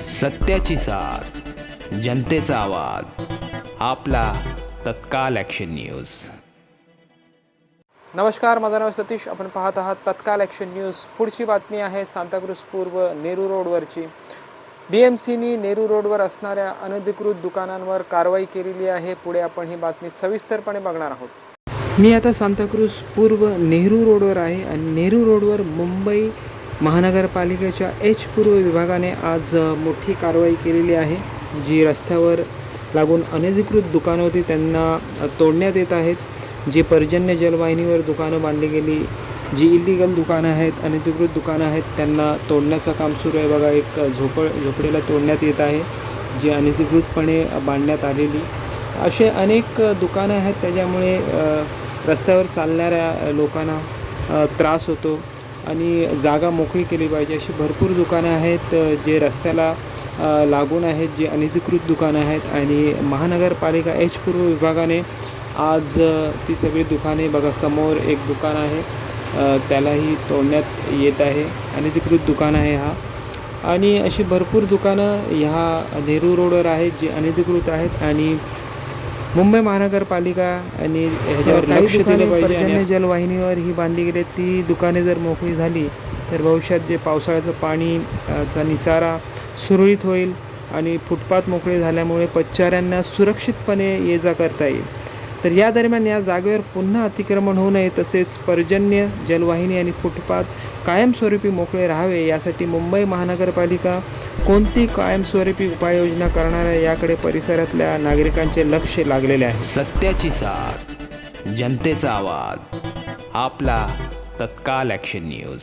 सत्याची साथ, जनतेचा आवाज, आपला तत्काल ॲक्शन न्यूज. नमस्कार, माझं नाव सतीश. आपण पाहत आहात तत्काल ॲक्शन न्यूज. पुढची बातमी आहे सांताक्रूज पूर्व नेहरू रोडवरची. BMCनी नेहरू रोडवर असणाऱ्या अनधिकृत दुकानांवर कारवाई केलेली आहे. पुढे आपण ही बातमी सविस्तरपणे बघणार आहोत. मी आता सांताक्रूज पूर्व नेहरू रोडवर आहे आणि नेहरू रोडवर मुंबई महानगरपालिकेच्या H पूर्व विभागाने आज मोठी कारवाई केलेली आहे. जी रस्त्यावर लागून अनधिकृत दुकानं होती त्यांना तोडण्यात येत आहेत. जे पर्जन्य जलवाहिनीवर दुकानं बांधली गेली, जी इलिगल दुकानं आहेत, अनधिकृत दुकानं आहेत, त्यांना तोडण्याचं काम सुरू आहे. बघा, एक झोपडीला तोडण्यात येत आहे, जी अनधिकृतपणे बांधण्यात आलेली. असे अनेक दुकानं आहेत, त्याच्यामुळे रस्त्यावर चालणाऱ्या लोकांना त्रास होतो आणि जागा मोकळी केली पाहिजे. अशी भरपूर दुकानं आहेत जे रस्त्याला लागून आहेत, जी अनधिकृत दुकानं आहेत आणि महानगरपालिका H पूर्व विभागाने आज ती सगळी दुकाने, बघा समोर एक दुकान आहे, त्यालाही तोडण्यात येत आहे. अनधिकृत दुकान आहे हा. आणि अशी भरपूर दुकानं ह्या नेहरू रोडवर आहेत जी अनधिकृत आहेत आणि मुंबई महानगरपालिका आणि ह्याच्यावर लक्ष दिलं पाहिजे. आणि जलवाहिनीवर ही बांधली गेली ती दुकाने जर मोकळी झाली तर भविष्यात जे पावसाळ्याचं पाणीचा निचारा सुरळीत होईल आणि फुटपाथ मोकळे झाल्यामुळे पथचाऱ्यांना सुरक्षितपणे ये जा करता येईल. तर या दरम्यान या जागेवर पुन्हा अतिक्रमण होऊ नये, तसेच पर्जन्य जलवाहिनी आणि फुटपाथ कायमस्वरूपी मोकळे राहावे यासाठी मुंबई महानगरपालिका कोणती कायमस्वरूपी उपाययोजना करणार आहे याकडे परिसरातल्या नागरिकांचे लक्ष लागलेले आहे. सत्याची साथ, जनतेचा आवाज, आपला तत्काल ॲक्शन न्यूज.